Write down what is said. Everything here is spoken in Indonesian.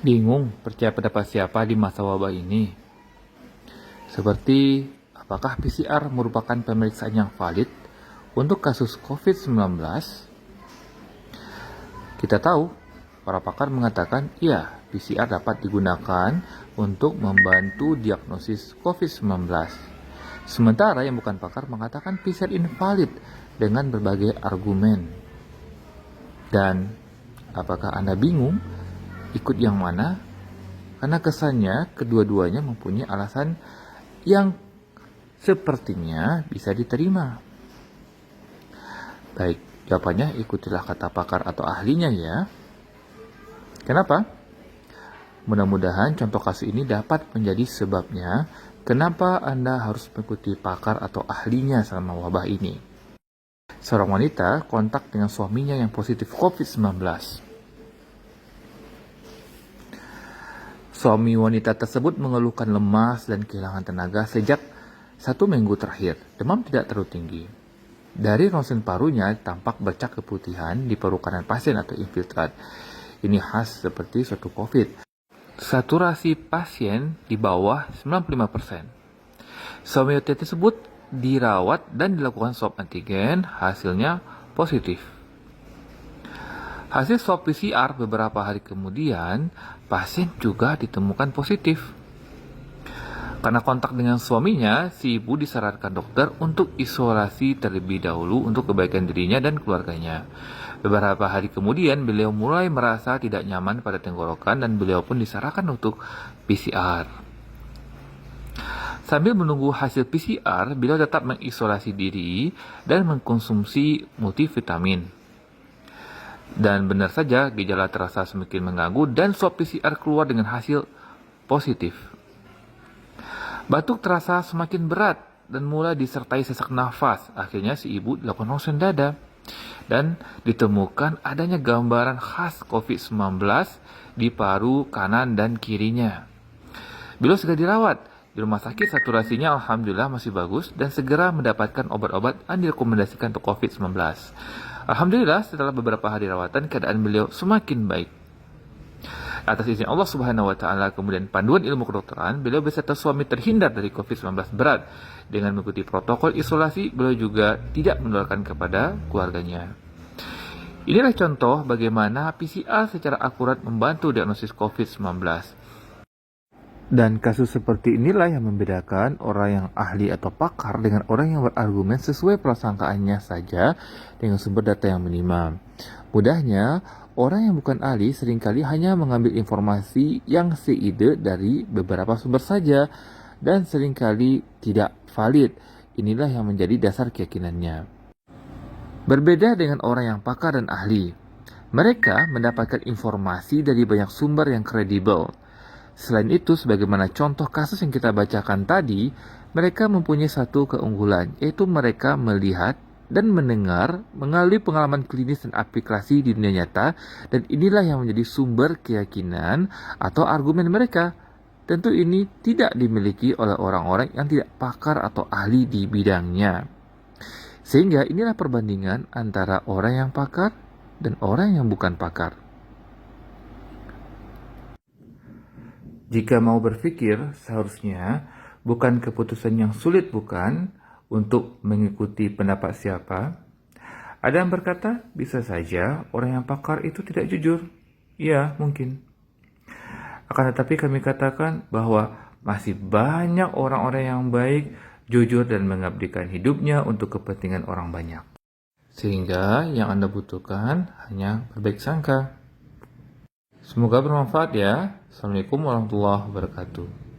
Bingung percaya pendapat siapa di masa wabah ini? Seperti, apakah PCR merupakan pemeriksaan yang valid untuk kasus COVID-19? Kita tahu, para pakar mengatakan, iya, PCR dapat digunakan untuk membantu diagnosis COVID-19. Sementara yang bukan pakar mengatakan PCR invalid dengan berbagai argumen. Dan, apakah Anda bingung ikut yang mana? Karena kesannya kedua-duanya mempunyai alasan yang sepertinya bisa diterima. Baik, jawabannya ikutilah kata pakar atau ahlinya ya. Kenapa? Mudah-mudahan contoh kasus ini dapat menjadi sebabnya kenapa Anda harus mengikuti pakar atau ahlinya selama wabah ini. Seorang wanita kontak dengan suaminya yang positif COVID-19. Suami wanita tersebut mengeluhkan lemas dan kehilangan tenaga sejak 1 minggu terakhir. Demam tidak terlalu tinggi. Dari ronsen parunya tampak bercak keputihan di paru kanan pasien atau infiltrat. Ini khas seperti suatu COVID. Saturasi pasien di bawah 95%. Suami wanita tersebut dirawat dan dilakukan swab antigen, hasilnya positif. Hasil swab PCR beberapa hari kemudian, pasien juga ditemukan positif. Karena kontak dengan suaminya, si ibu disarankan dokter untuk isolasi terlebih dahulu untuk kebaikan dirinya dan keluarganya. Beberapa hari kemudian, beliau mulai merasa tidak nyaman pada tenggorokan dan beliau pun disarankan untuk PCR. Sambil menunggu hasil PCR, beliau tetap mengisolasi diri dan mengkonsumsi multivitamin. Dan benar saja, gejala terasa semakin mengganggu dan swab PCR keluar dengan hasil positif. Batuk terasa semakin berat dan mulai disertai sesak nafas. Akhirnya si ibu dilakukan ronsen dada dan ditemukan adanya gambaran khas COVID-19 di paru kanan dan kirinya. Beliau segera dirawat. Di rumah sakit saturasinya alhamdulillah masih bagus dan segera mendapatkan obat-obat yang direkomendasikan untuk COVID-19. Alhamdulillah setelah beberapa hari rawatan keadaan beliau semakin baik. Atas izin Allah Subhanahu wa taala kemudian panduan ilmu kedokteran, beliau beserta suami terhindar dari COVID-19 berat. Dengan mengikuti protokol isolasi, beliau juga tidak menularkan kepada keluarganya. Inilah contoh bagaimana PCR secara akurat membantu diagnosis COVID-19. Dan kasus seperti inilah yang membedakan orang yang ahli atau pakar dengan orang yang berargumen sesuai prasangkaannya saja dengan sumber data yang minimal. Mudahnya, orang yang bukan ahli seringkali hanya mengambil informasi yang seide dari beberapa sumber saja dan seringkali tidak valid. Inilah yang menjadi dasar keyakinannya. Berbeda dengan orang yang pakar dan ahli, mereka mendapatkan informasi dari banyak sumber yang kredibel. Selain itu, sebagaimana contoh kasus yang kita bacakan tadi, mereka mempunyai satu keunggulan, yaitu mereka melihat dan mendengar melalui pengalaman klinis dan aplikasi di dunia nyata, dan inilah yang menjadi sumber keyakinan atau argumen mereka. Tentu ini tidak dimiliki oleh orang-orang yang tidak pakar atau ahli di bidangnya. Sehingga inilah perbandingan antara orang yang pakar dan orang yang bukan pakar. Jika mau berpikir, seharusnya bukan keputusan yang sulit bukan untuk mengikuti pendapat siapa. Ada yang berkata, bisa saja orang yang pakar itu tidak jujur. Ya, mungkin. Akan tetapi kami katakan bahwa masih banyak orang-orang yang baik, jujur dan mengabdikan hidupnya untuk kepentingan orang banyak. Sehingga yang Anda butuhkan hanya berbaik sangka. Semoga bermanfaat ya. Assalamualaikum warahmatullahi wabarakatuh.